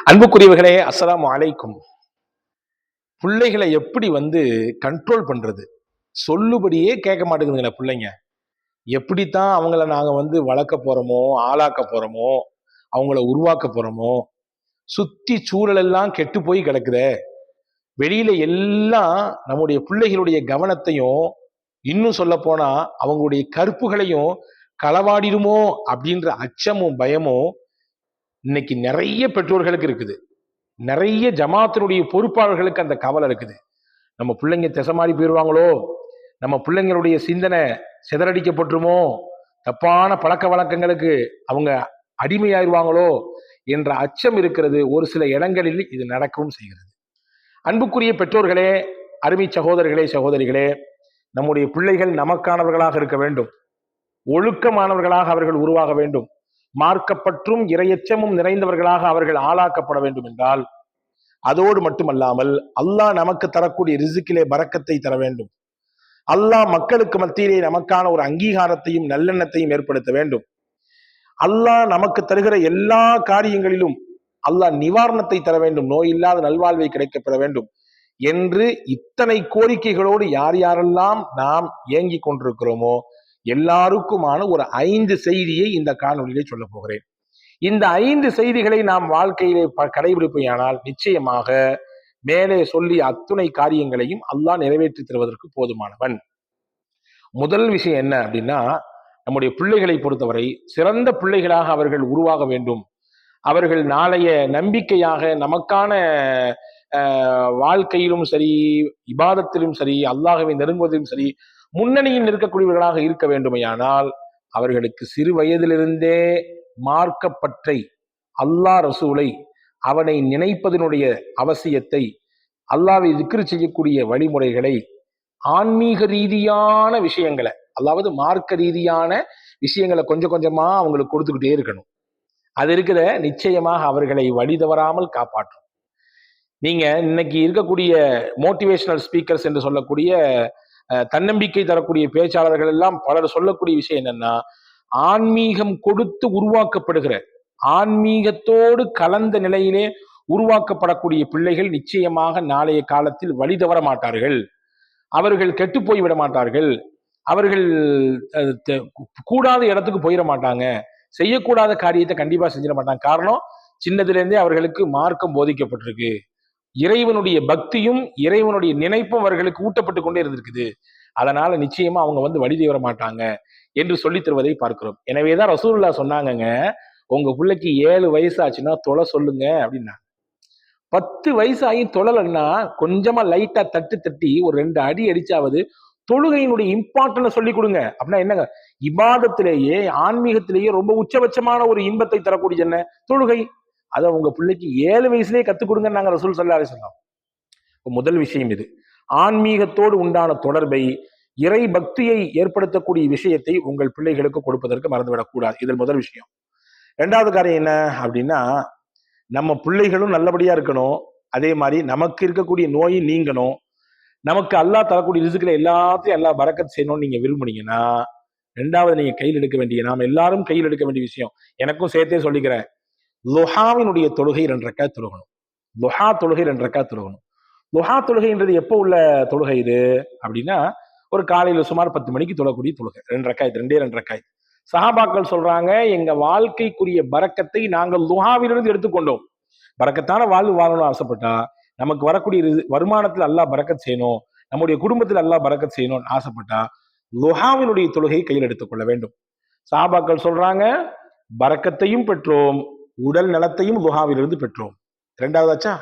அன்புக்குரியவர்களே, அஸ்ஸலாமு அலைக்கும். பிள்ளைகளை எப்படி கண்ட்ரோல் பண்றது? சொல்லுபடியே கேட்க மாட்டேங்குதுங்களே பிள்ளைங்க. எப்படித்தான் அவங்கள நாங்க வளர்க்க போறோமோ, ஆளாக்க போறோமோ, அவங்கள உருவாக்க போறோமோ, சுத்தி சூழல் எல்லாம் கெட்டு போய் கிடக்குதே. வெளியில எல்லாம் நம்முடைய பிள்ளைகளுடைய கவனத்தையும், இன்னும் சொல்ல போனா அவங்களுடைய கற்புகளையும் களவாடிடுமோ அப்படின்ற அச்சமும் பயமும் இன்னைக்கு நிறைய பெற்றோர்களுக்கு இருக்குது. நிறைய ஜமாத்தினுடைய பொறுப்பாளர்களுக்கு அந்த கவலை இருக்குது. நம்ம பிள்ளைங்க திசை மாறி போயிடுவாங்களோ, நம்ம பிள்ளைங்களுடைய சிந்தனை சிதறடிக்கப்பட்டுருமோ, தப்பான பழக்க வழக்கங்களுக்கு அவங்க அடிமையாயிருவாங்களோ என்ற அச்சம் இருக்கிறது. ஒரு சில இடங்களில் இது நடக்கவும் செய்கிறது. அன்புக்குரிய பெற்றோர்களே, அருமை சகோதரர்களே, சகோதரிகளே, நம்முடைய பிள்ளைகள் நமக்கானவர்களாக இருக்க வேண்டும். ஒழுக்கமானவர்களாக அவர்கள் உருவாக வேண்டும். மார்க்கப்பற்றும் இரையச்சமும் நிறைந்தவர்களாக அவர்கள் ஆளாக்கப்பட வேண்டும் என்றால், அதோடு மட்டுமல்லாமல் அல்லாஹ் நமக்கு தரக்கூடிய ரிசுக்கிலே பரக்கத்தை தர வேண்டும். அல்லாஹ் மக்களுக்கு மத்தியிலே நமக்கான ஒரு அங்கீகாரத்தையும் நல்லெண்ணத்தையும் ஏற்படுத்த வேண்டும். அல்லாஹ் நமக்கு தருகிற எல்லா காரியங்களிலும் அல்லாஹ் நிவாரணத்தை தர வேண்டும். நோய் இல்லாத நல்வாழ்வை கிடைக்கப்பெற வேண்டும் என்று இத்தனை கோரிக்கைகளோடு யார் யாரெல்லாம் நாம் ஏங்கி கொண்டிருக்கிறோமோ எல்லாருக்குமான ஒரு 5 செய்தியை இந்த காணொலியிலே சொல்ல போகிறேன். இந்த 5 செய்திகளை நாம் வாழ்க்கையிலே கடைபிடிப்பையானால் நிச்சயமாக மேலே சொல்லி அத்துணை காரியங்களையும் அல்லாஹ் நிறைவேற்றி தருவதற்கு போதுமானவன். முதல் விஷயம் என்ன அப்படின்னா, நம்முடைய பிள்ளைகளை பொறுத்தவரை சிறந்த பிள்ளைகளாக அவர்கள் உருவாக வேண்டும். அவர்கள் நாளைய நம்பிக்கையாக நமக்கான வாழ்க்கையிலும் சரி, இபாதத்திலும் சரி, அல்லாஹ்வை நெருங்குவதிலும் சரி முன்னணியில் இருக்கக்கூடியவர்களாக இருக்க வேண்டுமையானால் அவர்களுக்கு சிறு வயதிலிருந்தே மார்க்கப்பற்றை, அல்லாஹ் ரசூலை, அவனை நினைப்பதனுடைய அவசியத்தை, அல்லாஹ்வை திக்ர் செய்யக்கூடிய வழிமுறைகளை, ஆன்மீக ரீதியான விஷயங்களை, அதாவது மார்க்க ரீதியான விஷயங்களை கொஞ்சம் கொஞ்சமா அவங்களுக்கு கொடுத்துக்கிட்டே இருக்கணும். அது இருக்கிற நிச்சயமாக அவர்களை வழி தவறாமல் காப்பாற்றும். நீங்க இன்னைக்கு இருக்கக்கூடிய மோட்டிவேஷனல் ஸ்பீக்கர்ஸ் என்று சொல்லக்கூடிய தன்னம்பிக்கை தரக்கூடிய பேச்சாளர்கள் எல்லாம் பலர் சொல்லக்கூடிய விஷயம் என்னன்னா, ஆன்மீகம் கொடுத்து உருவாக்கப்படுகிற, ஆன்மீகத்தோடு கலந்த நிலையிலே உருவாக்கப்படக்கூடிய பிள்ளைகள் நிச்சயமாக நாளைய காலத்தில் வழி தவற மாட்டார்கள். அவர்கள் கெட்டு போய் விட மாட்டார்கள். அவர்கள் கூடாத இடத்துக்கு போயிட மாட்டாங்க. செய்யக்கூடாத காரியத்தை கண்டிப்பா செஞ்சிட மாட்டாங்க. காரணம், சின்னதுல இருந்தே அவர்களுக்கு மார்க்கம் போதிக்கப்பட்டிருக்கு. இறைவனுடைய பக்தியும் இறைவனுடைய நினைப்பும் அவர்களுக்கு ஊட்டப்பட்டு கொண்டே இருந்திருக்குது. அதனால நிச்சயமா அவங்க வழி தவற மாட்டாங்க என்று சொல்லி தருவதை பார்க்கிறோம். எனவேதான் ரசூலுல்லாஹ் சொன்னாங்கங்க, உங்க பிள்ளைக்கு 7 வயசு ஆச்சுன்னா தொலை சொல்லுங்க அப்படின்னா. 10 வயசு ஆகி தொழலன்னா கொஞ்சமா லைட்டா தட்டி ஒரு 2 அடி அடிச்சாவது தொழுகையினுடைய இம்பார்ட்டன்ஸ் சொல்லி கொடுங்க. அப்படின்னா என்னங்க, இபாதத்திலேயே ஆன்மீகத்திலேயே ரொம்ப உச்சபட்சமான ஒரு இன்பத்தை தரக்கூடிய என்ன தொழுகை. அதை உங்க பிள்ளைக்கு 7 வயசுலேயே கத்துக் கொடுங்க நாங்க ரசூல் ஸல்லல்லாஹு அலைஹி வஸல்லம். முதல் விஷயம் இது. ஆன்மீகத்தோடு உண்டான தொடர்பை, இறை பக்தியை ஏற்படுத்தக்கூடிய விஷயத்தை உங்கள் பிள்ளைகளுக்கு கொடுப்பதற்கு மறந்துவிடக்கூடாது. இதில் முதல் விஷயம். 2வது காரியம் என்ன அப்படின்னா, நம்ம பிள்ளைகளும் நல்லபடியா இருக்கணும். அதே மாதிரி நமக்கு இருக்கக்கூடிய நோயை நீங்கணும். நமக்கு அல்லாஹ் தரக்கூடிய ரிஸ்க்ல எல்லாத்தையும் அல்லாஹ் பரக்கத் செய்யணும்னு நீங்க விரும்புனீங்கன்னா, 2வது நீங்க கையில் எடுக்க வேண்டிய, நாம எல்லாரும் கையில் எடுக்க வேண்டிய விஷயம், எனக்கும் சேர்த்தே சொல்லிக்கிறேன், லுஹாவினுடைய தொழுகை 2 ரக்காத் தொழுகணும். லுஹா தொழுகை 2 ரக்காத் தொழுகணும். லுஹா தொழுகைன்றது எப்போ உள்ள தொழுகை இது அப்படின்னா, ஒரு காலையில சுமார் 10 மணிக்கு தொழக்கூடிய தொழுகை. 2 ரக்காத், 2 ரக்காத். சஹாபாக்கள் சொல்றாங்க, எங்க வாழ்க்கைக்குரிய பரக்கத்தை நாங்கள் லுஹாவிலிருந்து எடுத்துக்கொண்டோம். பரக்கத்தான வாழ்வு வாழணும்னு ஆசைப்பட்டா, நமக்கு வரக்கூடிய வருமானத்தில் அல்லாஹ் பரக்கத் செய்யணும், நம்முடைய குடும்பத்தில் அல்லாஹ் பரக்கத் செய்யணும்னு ஆசைப்பட்டா லுஹாவினுடைய தொழுகையை கையில் எடுத்துக்கொள்ள வேண்டும். சஹாபாக்கள் சொல்றாங்க, பரக்கத்தையும் பெற்றோம், உடல் நலத்தையும் லுஹாவிலிருந்து பெற்றோம். 2வதாச்சா.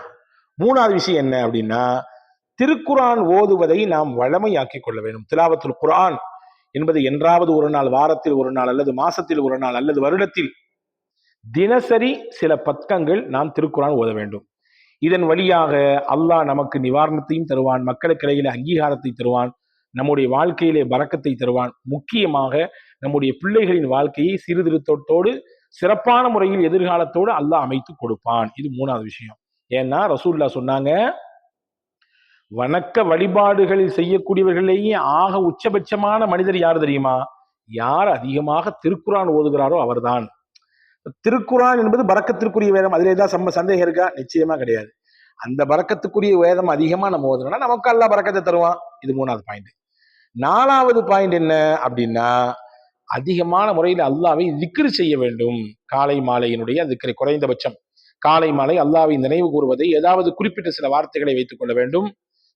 3வது விஷயம் என்ன அப்படின்னா, திருக்குரான் ஓதுவதை நாம் வழமையாக்கிக் கொள்ள வேண்டும். திலாவத்துல் குர்ஆன் என்பது என்றாவது ஒரு நாள், வாரத்தில் ஒரு நாள், அல்லது மாசத்தில் ஒரு நாள், அல்லது வருடத்தில் தினசரி சில பக்கங்கள் நாம் திருக்குரான் ஓத வேண்டும். இதன் வழியாக அல்லாஹ் நமக்கு நிவாரணத்தையும் தருவான், மக்களுக்கிடையில அங்கீகாரத்தை தருவான், நம்முடைய வாழ்க்கையிலே பரக்கத்தை தருவான். முக்கியமாக நம்முடைய பிள்ளைகளின் வாழ்க்கையை சீர்திருத்தத்தோடு சிறப்பான முறையில் எதிர்காலத்தோடு அல்லாஹ் அமைத்து கொடுப்பான். இது 3வது விஷயம். ஏன்னா ரசூலுல்லாஹ் சொன்னாங்க, வணக்க வழிபாடுகளில் செய்யக்கூடியவர்களேயே ஆக உச்சபட்சமான மனிதர் யார் தெரியுமா? யார் அதிகமாக திருக்குரான் ஓதுகிறாரோ அவர்தான். திருக்குரான் என்பது பரக்கத்திற்குரிய வேதம். அதுல ஏதாவது சந்தேகம் இருக்கா? நிச்சயமா கிடையாது. அந்த பரக்கத்துக்குரிய வேதம் அதிகமா நம்ம ஓதுனா நமக்கு அல்லாஹ் பரக்கத்தை தருவான். இது 3வது பாயிண்ட். 4வது பாயிண்ட் என்ன அப்படின்னா, அதிகமான முறையில் அல்லாவை திக்ரு செய்ய வேண்டும். காலை மாலையினுடைய திக்ரை குறைந்தபட்சம் காலை மாலை அல்லாவை நினைவு கூறுவதை ஏதாவது குறிப்பிட்ட சில வார்த்தைகளை வைத்துக் கொள்ள வேண்டும்.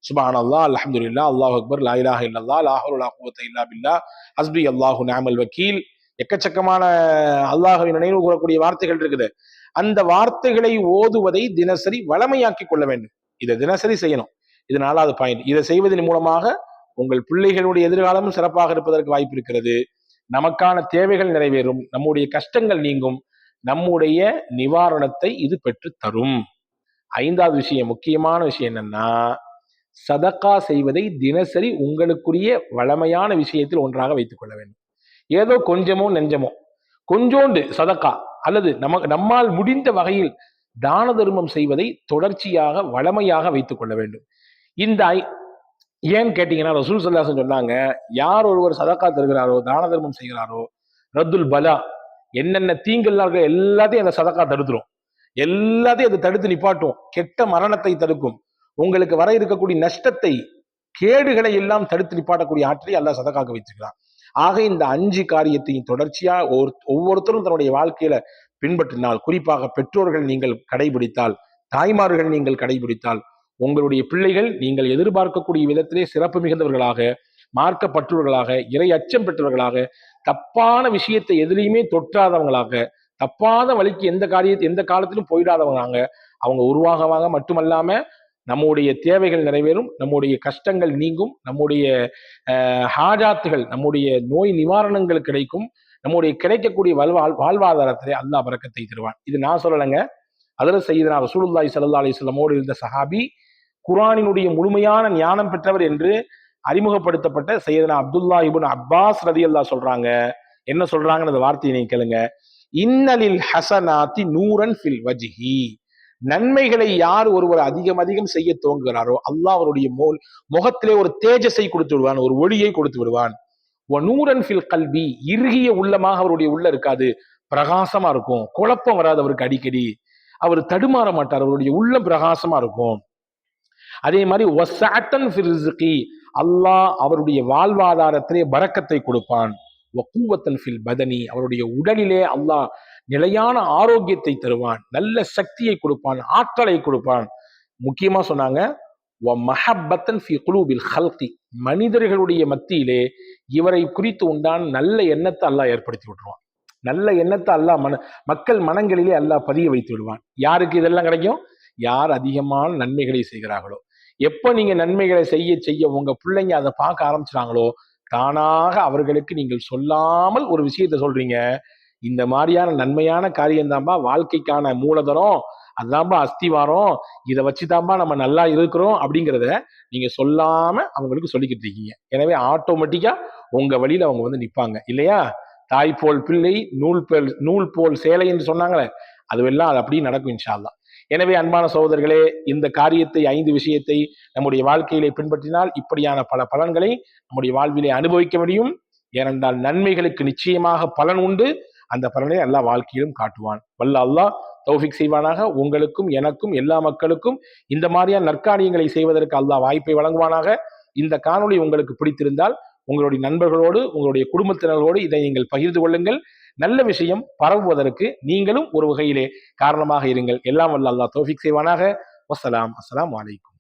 சுபான் அல்லா, அல்ஹம்துலில்லாஹ், அல்லாஹ் அக்பர், லா இலாஹ இல்லல்லாஹ், லா ஹவ்ல வலா குவத்த இல்லா பில்லாஹ், ஹஸ்பி அல்லாஹு நிஅமல் வக்கீல். எக்கச்சக்கமான அல்லாஹ்வை நினைவு கூறக்கூடிய வார்த்தைகள் இருக்குது. அந்த வார்த்தைகளை ஓதுவதை தினசரி வளமையாக்கி கொள்ள வேண்டும். இதை தினசரி செய்யணும். இது 4வது பாயிண்ட். இதை செய்வதன் மூலமாக உங்கள் பிள்ளைகளுடைய எதிர்காலமும் சிறப்பாக இருப்பதற்கு வாய்ப்பு இருக்கிறது. நமக்கான தேவைகள் நிறைவேறும், நம்முடைய கஷ்டங்கள் நீங்கும், நம்முடைய நிவாரணத்தை இது பெற்று தரும். 5வது விஷயம், முக்கியமான விஷயம் என்னன்னா, சதக்கா செய்வதை தினசரி உங்களுக்குரிய வளமையான விஷயத்தில் ஒன்றாக வைத்துக் கொள்ள வேண்டும். ஏதோ கொஞ்சமோ நெஞ்சமோ கொஞ்சோண்டு சதக்கா அல்லது நம்மால் முடிந்த வகையில் தான தர்மம் செய்வதை தொடர்ச்சியாக வளமையாக வைத்துக் கொள்ள வேண்டும். இந்த ஏன்னு கேட்டீங்கன்னா, ரசூல் ஸல்லல்லாஹு அலைஹி வஸல்லம் சொன்னாங்க, யார் ஒருவர் சதக்கா தருகிறாரோ, தான தர்மம் செய்கிறாரோ, ரத்துல் பலா, என்னென்ன தீங்கெல்லாம் இருக்க எல்லாத்தையும் அந்த சதக்கா தடுத்துரும். எல்லாத்தையும் அதை தடுத்து நிப்பாட்டும். கெட்ட மரணத்தை தடுக்கும். உங்களுக்கு வர இருக்கக்கூடிய நஷ்டத்தை, கேடுகளை எல்லாம் தடுத்து நிப்பாட்டக்கூடிய ஆற்றலை அல்லாஹ் சதக்காக வைத்திருக்கிறான். ஆக இந்த 5 காரியத்தையும் தொடர்ச்சியா ஒவ்வொருத்தரும் தன்னுடைய வாழ்க்கையில பின்பற்றினால், குறிப்பாக பெற்றோர்கள் நீங்கள் கடைபிடித்தால், தாய்மார்கள் நீங்கள் கடைபிடித்தால், உங்களுடைய பிள்ளைகள் நீங்கள் எதிர்பார்க்கக்கூடிய விதத்திலே சிறப்பு மிகுந்தவர்களாக, மார்க்கப்பட்டவர்களாக, இறை அச்சம் பெற்றவர்களாக, தப்பான விஷயத்தை எதிலையுமே தொற்றாதவங்களாக, தப்பான வழிக்கு எந்த காலத்திலும் போயிடாதவங்களாக அவங்க உருவாகவாங்க. மட்டுமல்லாம நம்முடைய தேவைகள் நிறைவேறும், நம்முடைய கஷ்டங்கள் நீங்கும், நம்முடைய ஹாஜாத்துகள், நம்முடைய நோய் நிவாரணங்கள் கிடைக்கும், நம்முடைய கிடைக்கக்கூடிய வாழ்வாதாரத்திலே அல்லாஹ் பரக்கத்தை தருவான். இது நான் சொல்லலைங்க. ஹஜ்ரத் சய்யிதுனா ரசூலுல்லாஹி ஸல்லல்லாஹு அலைஹி வஸல்லமோடு இருந்த சஹாபி, குர்ஆனினுடைய முழுமையான ஞானம் பெற்றவர் என்று அறிமுகப்படுத்தப்பட்ட சையதுனா அப்துல்லா இப்னு அப்பாஸ் ரலியல்லாஹு சொல்றாங்க. என்ன சொல்றாங்கன்னு அந்த வார்த்தையை நீங்க கேளுங்க. இன்னலில் ஹஸனாத்தி நூரன் ஃபில் வஜ்ஹி. நன்மைகளை யார் ஒருவர் அதிகம் அதிகம் செய்ய துவங்குகிறாரோ, அல்லாஹ் அவருடைய முகத்திலே ஒரு தேஜஸை கொடுத்து விடுவான், ஒரு ஒளியை கொடுத்து விடுவான். நூரன் ஃபில் கல்வி. இறுகிய உள்ளமாக அவருடைய உள்ள இருக்காது, பிரகாசமா இருக்கும். குழப்பம் வராது அவருக்கு. அடிக்கடி அவர் தடுமாற மாட்டார், அவருடைய உள்ளம் பிரகாசமா இருக்கும். அதே மாதிரி அல்லாஹ் அவருடைய வாழ்வாதாரத்திலே பரக்கத்தை கொடுப்பான். பதனி, அவருடைய உடலிலே அல்லாஹ் நிலையான ஆரோக்கியத்தை தருவான், நல்ல சக்தியை கொடுப்பான், ஆற்றலை கொடுப்பான். முக்கியமா சொன்னாங்க, மனிதர்களுடைய மத்தியிலே இவரை குறித்து உண்டான நல்ல எண்ணத்தை அல்லாஹ் ஏற்படுத்தி விட்டுருவான். நல்ல எண்ணத்தை அல்லாஹ் மக்கள் மனங்களிலே அல்லாஹ் பதிய வைத்து விடுவான். யாருக்கு இதெல்லாம் கிடைக்கும்? யார் அதிகமான நன்மைகளை செய்கிறார்களோ. எப்ப நீங்க நன்மைகளை செய்ய செய்ய உங்க பிள்ளைங்க அதை பார்க்க ஆரம்பிச்சாங்களோ, தானாக அவர்களுக்கு நீங்கள் சொல்லாமல் ஒரு விஷயத்த சொல்றீங்க, இந்த மாதிரியான நன்மையான காரியம் தான்பா வாழ்க்கைக்கான மூலதனம், அதான்பா அஸ்திவாரம், இதை வச்சுதான்பா நம்ம நல்லா இருக்கிறோம் அப்படிங்கிறத நீங்க சொல்லாம அவங்களுக்கு சொல்லிக்கிட்டு இருக்கீங்க. எனவே ஆட்டோமேட்டிக்கா உங்க வழியில அவங்க வந்து நிப்பாங்க இல்லையா? தாய் போல் பிள்ளை, நூல் போல் சேலை என்று சொன்னாங்களே, அதுவெல்லாம் அது அப்படியே நடக்கும் இன்ஷா அல்லாஹ். எனவே அன்பான சகோதரர்களே, இந்த காரியத்தை 5 விஷயத்தை நம்முடைய வாழ்க்கையிலே பின்பற்றினால் இப்படியான பல பலன்களை நம்முடைய வாழ்விலே அனுபவிக்க முடியும். ஏனென்றால் நன்மைகளுக்கு நிச்சயமாக பலன் உண்டு. அந்த பலனை அல்லாஹ் வாழ்க்கையிலும் காட்டுவான். வல்ல அல்லாஹ் தௌஃபீக் செய்வானாக. உங்களுக்கும் எனக்கும் எல்லா மக்களுக்கும் இந்த மாதிரியான நற்காரியங்களை செய்வதற்கு அல்லாஹ் வாய்ப்பை வழங்குவானாக. இந்த காணொளி உங்களுக்கு பிடித்திருந்தால் உங்களுடைய நண்பர்களோடு, உங்களுடைய குடும்பத்தினர்களோடு இதை நீங்கள் பகிர்ந்து கொள்ளுங்கள். நல்ல விஷயம் பரவுவதற்கு நீங்களும் ஒரு வகையிலே காரணமாக இருங்கள். எல்லாம் வல்ல அல்லாஹ் தௌஃபீக் செய்வானாக. வஸ்ஸலாம். அஸ்ஸலாமு அலைக்கும்.